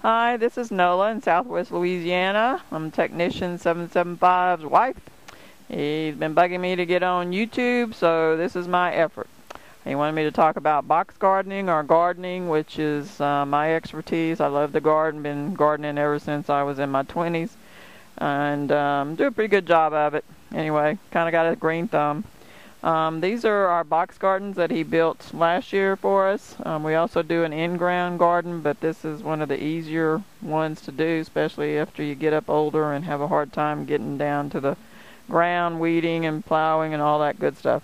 Hi, this is Nola in Southwest Louisiana. I'm Technician 775's wife. He's been bugging me to get on YouTube, so this is my effort. He wanted me to talk about box gardening or gardening, which is my expertise. I love to garden, been gardening ever since I was in my 20s, and do a pretty good job of it. Anyway, kind of got a green thumb. These are our box gardens that he built last year for us. We also do an in-ground garden, but this is one of the easier ones to do, especially after you get up older and have a hard time getting down to the ground, weeding and plowing and all that good stuff.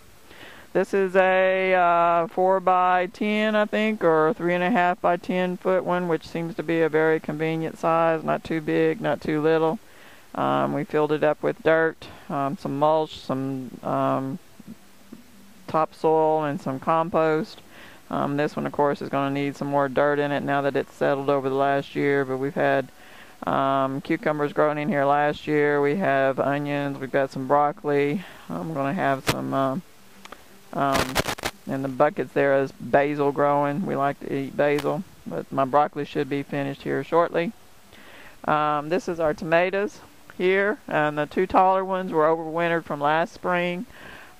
This is a 4 by 10, I think, or 3.5 by 10 foot one, which seems to be a very convenient size, not too big, not too little. We filled it up with dirt, some mulch, some topsoil and some compost. This one, of course, is going to need some more dirt in it now that it's settled over the last year, but we've had cucumbers growing in here last year. We have onions, we've got some broccoli. I'm going to have some in the buckets there is basil growing. We like to eat basil, but my broccoli should be finished here shortly. This is our tomatoes here, and the two taller ones were overwintered from last spring.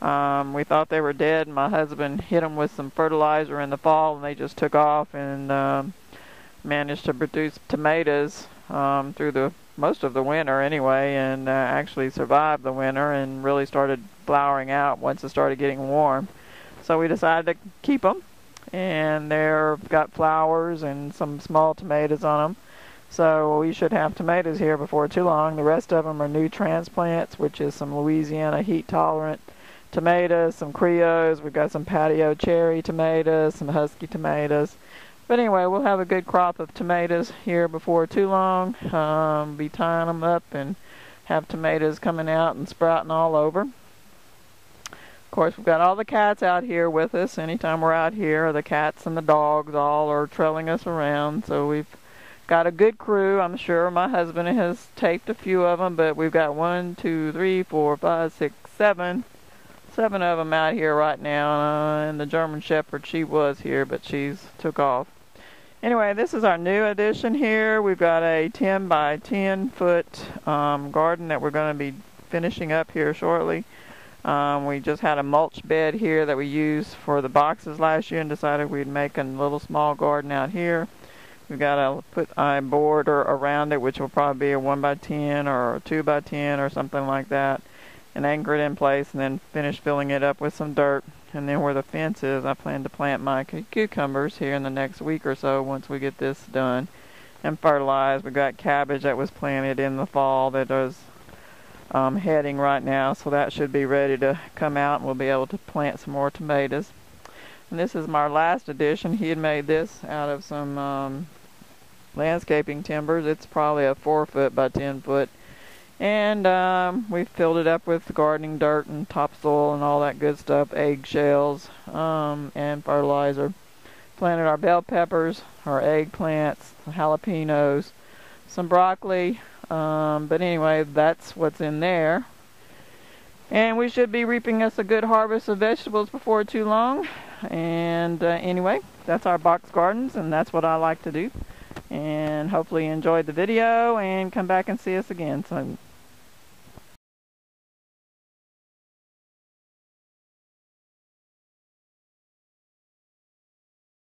We thought they were dead, and my husband hit them with some fertilizer in the fall, and they just took off and managed to produce tomatoes through most of the winter anyway, and actually survived the winter and really started flowering out once it started getting warm. So we decided to keep them, and they've got flowers and some small tomatoes on them. So we should have tomatoes here before too long. The rest of them are new transplants, which is some Louisiana heat-tolerant tomatoes, some Creoles. We've got some patio cherry tomatoes, some husky tomatoes. But anyway, we'll have a good crop of tomatoes here before too long. Be tying them up and have tomatoes coming out and sprouting all over. Of course, we've got all the cats out here with us. Anytime we're out here, the cats and the dogs all are trailing us around. So we've got a good crew. I'm sure my husband has taped a few of them, but we've got 1, 2, 3, 4, 5, 6, 7 of them out here right now, and the German Shepherd, she was here, but she's took off. Anyway, this is our new addition here. We've got a 10 by 10 foot garden that we're going to be finishing up here shortly. We just had a mulch bed here that we used for the boxes last year and decided we'd make a little small garden out here. We've got to put a border around it, which will probably be a 1 by 10 or a 2 by 10 or something like that, and anchor it in place, and then finish filling it up with some dirt. And then where the fence is, I plan to plant my cucumbers here in the next week or so once we get this done and fertilized. We've got cabbage that was planted in the fall that is heading right now, so that should be ready to come out, and we'll be able to plant some more tomatoes. And this is my last addition. He had made this out of some landscaping timbers. It's probably a 4 foot by 10 foot. And we filled it up with gardening dirt and topsoil and all that good stuff, eggshells and fertilizer. Planted our bell peppers, our eggplants, jalapenos, some broccoli. But anyway, that's what's in there. And we should be reaping us a good harvest of vegetables before too long. And anyway, that's our box gardens, and that's what I like to do. And hopefully you enjoyed the video and come back and see us again soon.